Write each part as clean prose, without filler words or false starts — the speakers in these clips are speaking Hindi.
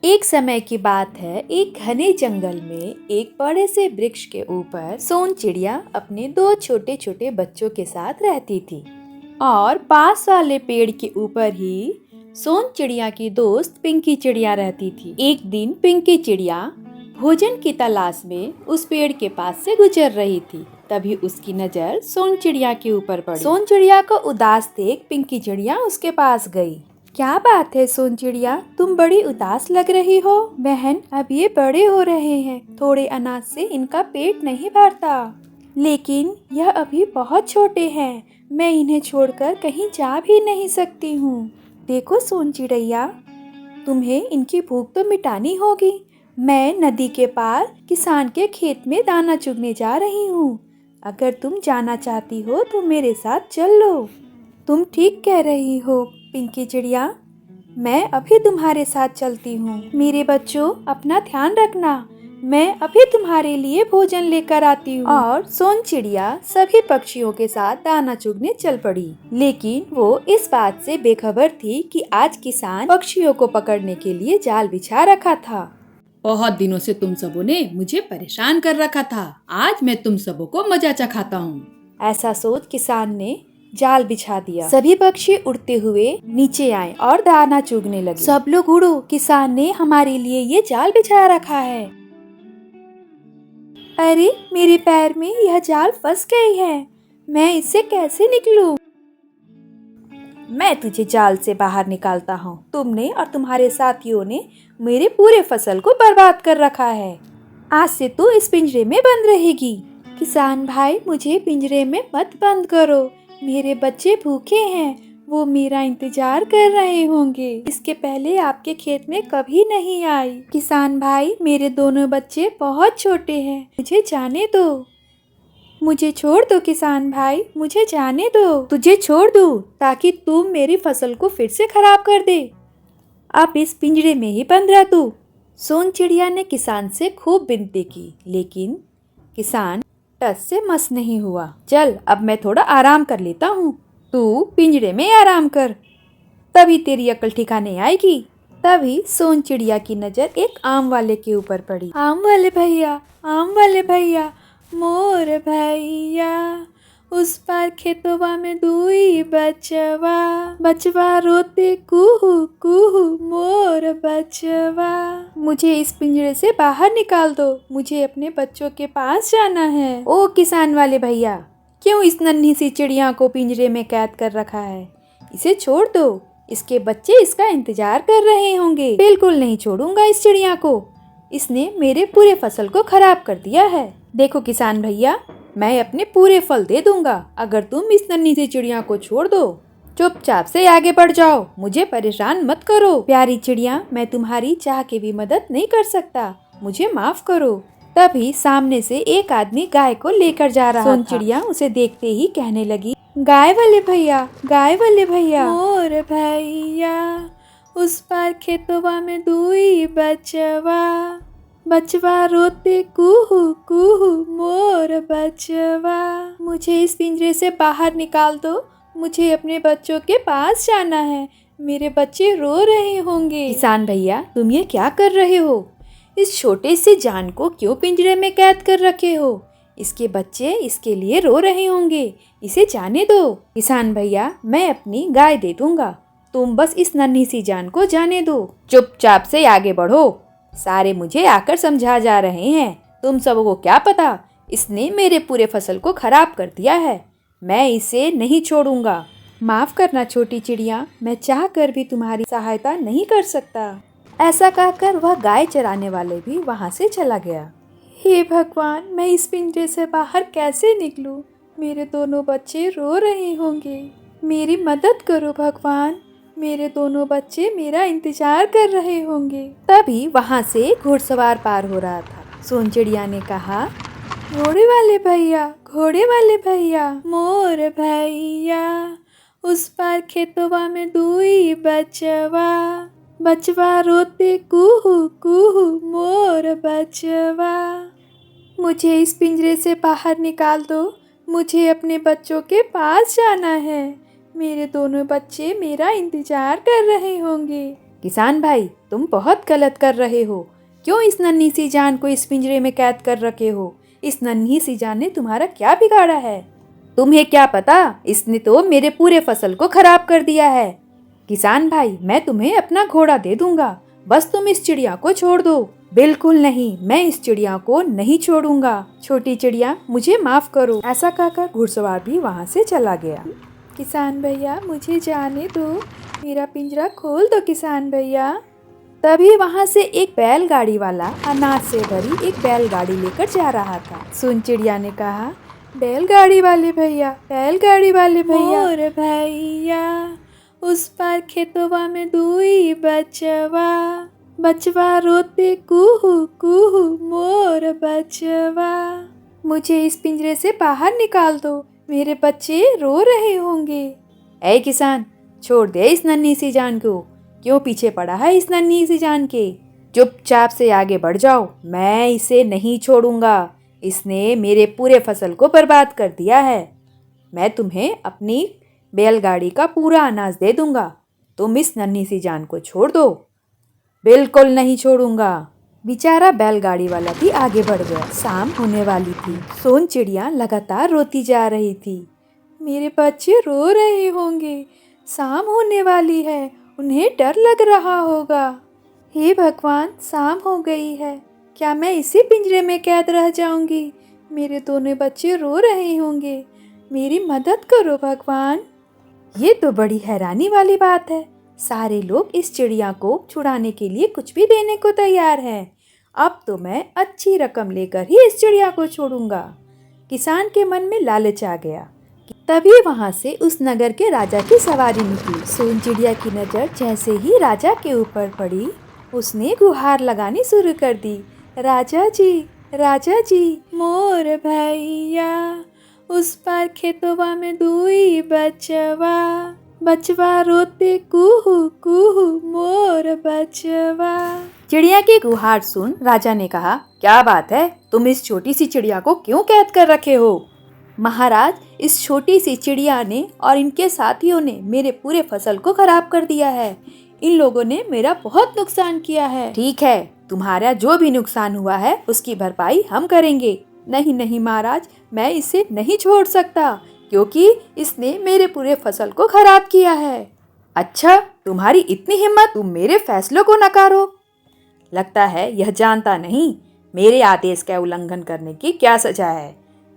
एक समय की बात है, एक घने जंगल में एक बड़े से वृक्ष के ऊपर सोन चिड़िया अपने दो छोटे छोटे बच्चों के साथ रहती थी। और पास वाले पेड़ के ऊपर ही सोन चिड़िया की दोस्त पिंकी चिड़िया रहती थी। एक दिन पिंकी चिड़िया भोजन की तलाश में उस पेड़ के पास से गुजर रही थी। तभी उसकी नजर सोन चिड़िया के ऊपर पड़ी। सोन चिड़िया को उदास देख पिंकी चिड़िया उसके पास गई। क्या बात है सोन चिड़िया, तुम बड़ी उदास लग रही हो। बहन, अब ये बड़े हो रहे हैं, थोड़े अनाज से इनका पेट नहीं भरता। लेकिन यह अभी बहुत छोटे हैं, मैं इन्हें छोड़कर कहीं जा भी नहीं सकती हूँ। देखो सोन चिड़िया, तुम्हें इनकी भूख तो मिटानी होगी। मैं नदी के पार किसान के खेत में दाना चुगने जा रही हूँ। अगर तुम जाना चाहती हो तो मेरे साथ चल लो। तुम ठीक कह रही हो पिंकी चिड़िया, मैं अभी तुम्हारे साथ चलती हूँ। मेरे बच्चों, अपना ध्यान रखना, मैं अभी तुम्हारे लिए भोजन लेकर आती हूँ। और सोन चिड़िया सभी पक्षियों के साथ दाना चुगने चल पड़ी। लेकिन वो इस बात से बेखबर थी कि आज किसान पक्षियों को पकड़ने के लिए जाल बिछा रखा था। बहुत दिनों से तुम सबों ने मुझे परेशान कर रखा था, आज मैं तुम सबों को मजा चखाता हूँ। ऐसा सोच किसान ने जाल बिछा दिया। सभी पक्षी उड़ते हुए नीचे आए और दाना चुगने लगे। सब लोग उड़ो, किसान ने हमारे लिए ये जाल बिछा रखा है। अरे, मेरे पैर में यह जाल फंस गई है, मैं इससे कैसे निकलूं? मैं तुझे जाल से बाहर निकालता हूँ। तुमने और तुम्हारे साथियों ने मेरे पूरे फसल को बर्बाद कर रखा है। आज से तू इस पिंजरे में बंद रहेगी। किसान भाई, मुझे पिंजरे में मत बंद करो, मेरे बच्चे भूखे हैं, वो मेरा इंतजार कर रहे होंगे। इसके पहले आपके खेत में कभी नहीं आई। किसान भाई, मेरे दोनों बच्चे बहुत छोटे हैं, मुझे जाने दो। मुझे छोड़ दो किसान भाई, मुझे जाने दो। तुझे छोड़ दूं ताकि तुम मेरी फसल को फिर से खराब कर दे। अब इस पिंजरे में ही बंद रह तू। सोन चिड़िया ने किसान से खूब विनती की, लेकिन किसान टस से मस नहीं हुआ। चल, अब मैं थोड़ा आराम कर लेता हूँ, तू पिंजरे में आराम कर, तभी तेरी अकल ठिकाने आएगी। तभी सोन चिड़िया की नजर एक आम वाले के ऊपर पड़ी। आम वाले भैया, आम वाले भैया, मोर भैया, उस पार खेतवा में दुई बचवा, बचवा रोते कुहू कुहू मोर बचवा। मुझे इस पिंजरे से बाहर निकाल दो, मुझे अपने बच्चों के पास जाना है। ओ किसान वाले भैया, क्यों इस नन्ही सी चिड़िया को पिंजरे में कैद कर रखा है? इसे छोड़ दो, इसके बच्चे इसका इंतजार कर रहे होंगे। बिल्कुल नहीं छोड़ूंगा इस चिड़िया को, इसने मेरे पूरे फसल को खराब कर दिया है। देखो किसान भैया, मैं अपने पूरे फल दे दूंगा अगर तुम इस नन्ही सी चिड़िया को छोड़ दो। चुपचाप से आगे बढ़ जाओ, मुझे परेशान मत करो। प्यारी चिड़िया, मैं तुम्हारी चाह के भी मदद नहीं कर सकता, मुझे माफ करो। तभी सामने से एक आदमी गाय को लेकर जा रहा था। सोन चिड़िया उसे देखते ही कहने लगी, गाय वाले भैया, गाय वाले भैया, मोर भैया, उस पार खेतवा में दुई बचवा, बचवा रोते कुहू कुहू मोर बचवा। मुझे इस पिंजरे से बाहर निकाल दो, मुझे अपने बच्चों के पास जाना है, मेरे बच्चे रो रहे होंगे। किसान भैया, तुम ये क्या कर रहे हो? इस छोटे से जान को क्यों पिंजरे में कैद कर रखे हो? इसके बच्चे इसके लिए रो रहे होंगे, इसे जाने दो। किसान भैया, मैं अपनी गाय दे दूंगा, तुम बस इस नन्ही सी जान को जाने दो। चुपचाप से आगे बढ़ो, सारे मुझे आकर समझा जा रहे हैं। तुम सबको क्या पता, इसने मेरे पूरे फसल को खराब कर दिया है, मैं इसे नहीं छोड़ूंगा। माफ करना छोटी चिड़िया, मैं चाह कर भी तुम्हारी सहायता नहीं कर सकता। ऐसा कहकर वह गाय चराने वाले भी वहां से चला गया। हे भगवान, मैं इस पिंजरे से बाहर कैसे निकलूं? मेरे दोनों बच्चे रो रहे होंगे, मेरी मदद करो भगवान, मेरे दोनों बच्चे मेरा इंतजार कर रहे होंगे। तभी वहां से घुड़सवार पार हो रहा था। सोन चिड़िया ने कहा, घोड़े वाले भैया, घोड़े वाले भैया, मोर भैया, उस पार खेतवा में दुई बचवा, बचवा रोते कुहू कुहू मोर बचवा। मुझे इस पिंजरे से बाहर निकाल दो, मुझे अपने बच्चों के पास जाना है, मेरे दोनों बच्चे मेरा इंतजार कर रहे होंगे। किसान भाई, तुम बहुत गलत कर रहे हो। क्यों इस नन्ही सी जान को इस पिंजरे में कैद कर रखे हो? इस नन्ही सी जान ने तुम्हारा क्या बिगाड़ा है? तुम्हें क्या पता, इसने तो मेरे पूरे फसल को खराब कर दिया है। किसान भाई, मैं तुम्हें अपना घोड़ा दे दूंगा, बस तुम इस चिड़िया को छोड़ दो। बिल्कुल नहीं, मैं इस चिड़िया को नहीं छोड़ूंगा। छोटी चिड़िया, मुझे माफ करो। ऐसा कहकर घुड़सवार भी वहाँ से चला गया। किसान भैया, मुझे जाने दो, मेरा पिंजरा खोल दो किसान भैया। तभी वहाँ से एक बैलगाड़ी वाला अनाज से भरी एक बैलगाड़ी लेकर जा रहा था। सुन चिड़िया ने कहा, बैलगाड़ी वाले भैया, बैलगाड़ी वाले भैया, मोर भैया, उस पार खेतवा में दुई बचवा, बचवा रोते कुहू कुहू मोर बचवा। मुझे इस पिंजरे से बाहर निकाल दो, मेरे बच्चे रो रहे होंगे। ऐ किसान, छोड़ दे इस नन्ही सी जान को। क्यों पीछे पड़ा है इस नन्ही सी जान के? चुपचाप से आगे बढ़ जाओ, मैं इसे नहीं छोड़ूंगा। इसने मेरे पूरे फसल को बर्बाद कर दिया है। मैं तुम्हें अपनी बैलगाड़ी का पूरा अनाज दे दूंगा, तुम इस नन्ही सी जान को छोड़ दो। बिल्कुल नहीं छोड़ूंगा। बेचारा बैलगाड़ी वाला भी आगे बढ़ गया। शाम होने वाली थी। सोन चिड़िया लगातार रोती जा रही थी। मेरे बच्चे रो रहे होंगे, शाम होने वाली है, उन्हें डर लग रहा होगा। हे भगवान, शाम हो गई है, क्या मैं इसी पिंजरे में कैद रह जाऊंगी? मेरे दोनों बच्चे रो रहे होंगे, मेरी मदद करो भगवान। ये तो बड़ी हैरानी वाली बात है। सारे लोग इस चिड़िया को छुड़ाने के लिए कुछ भी देने को तैयार हैं। अब तो मैं अच्छी रकम लेकर ही इस चिड़िया को छोड़ूंगा। किसान के मन में लालच आ गया। तभी वहां से उस नगर के राजा की सवारी निकली। सोन चिड़िया की नजर जैसे ही राजा के ऊपर पड़ी, उसने गुहार लगानी शुरू कर दी। राजा जी, मोर भैया, उस पार खेतवा में दुई बचवा, बचवा रोते कुहू कुहू मोर बचवा। चिड़िया की गुहार सुन राजा ने कहा, क्या बात है, तुम इस छोटी सी चिड़िया को क्यों कैद कर रखे हो? महाराज, इस छोटी सी चिड़िया ने और इनके साथियों ने मेरे पूरे फसल को खराब कर दिया है। इन लोगों ने मेरा बहुत नुकसान किया है। ठीक है, तुम्हारा जो भी नुकसान हुआ है उसकी भरपाई हम करेंगे। नहीं महाराज, मैं इसे नहीं छोड़ सकता, क्योंकि इसने मेरे पूरे फसल को खराब किया है। अच्छा, तुम्हारी इतनी हिम्मत, तुम मेरे फैसलों को नकारो। लगता है यह जानता नहीं मेरे आदेश का उल्लंघन करने की क्या सजा है।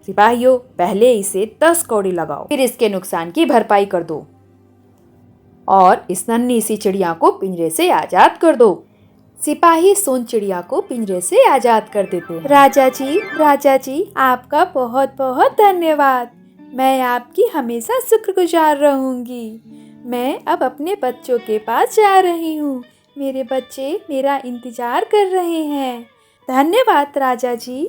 सिपाहियों, पहले इसे 10 कौड़ी लगाओ, फिर इसके नुकसान की भरपाई कर दो और इस नन्ही सी चिड़िया को पिंजरे से आजाद कर दो। सिपाही सोन चिड़िया को पिंजरे से आजाद कर देते हैं। राजा जी, आपका बहुत बहुत धन्यवाद। मैं आपकी हमेशा शुक्रगुजार रहूंगी। मैं अब अपने बच्चों के पास जा रही हूँ। मेरे बच्चे मेरा इंतजार कर रहे हैं। धन्यवाद राजा जी।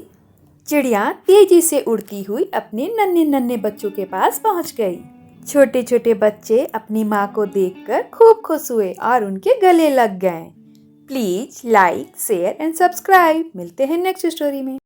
चिड़िया तेजी से उड़ती हुई अपने नन्हे नन्हे बच्चों के पास पहुँच गई। छोटे छोटे बच्चे अपनी माँ को देखकर खूब खुश हुए और उनके गले लग गए। Please like, share and subscribe. मिलते हैं नेक्स्ट स्टोरी में।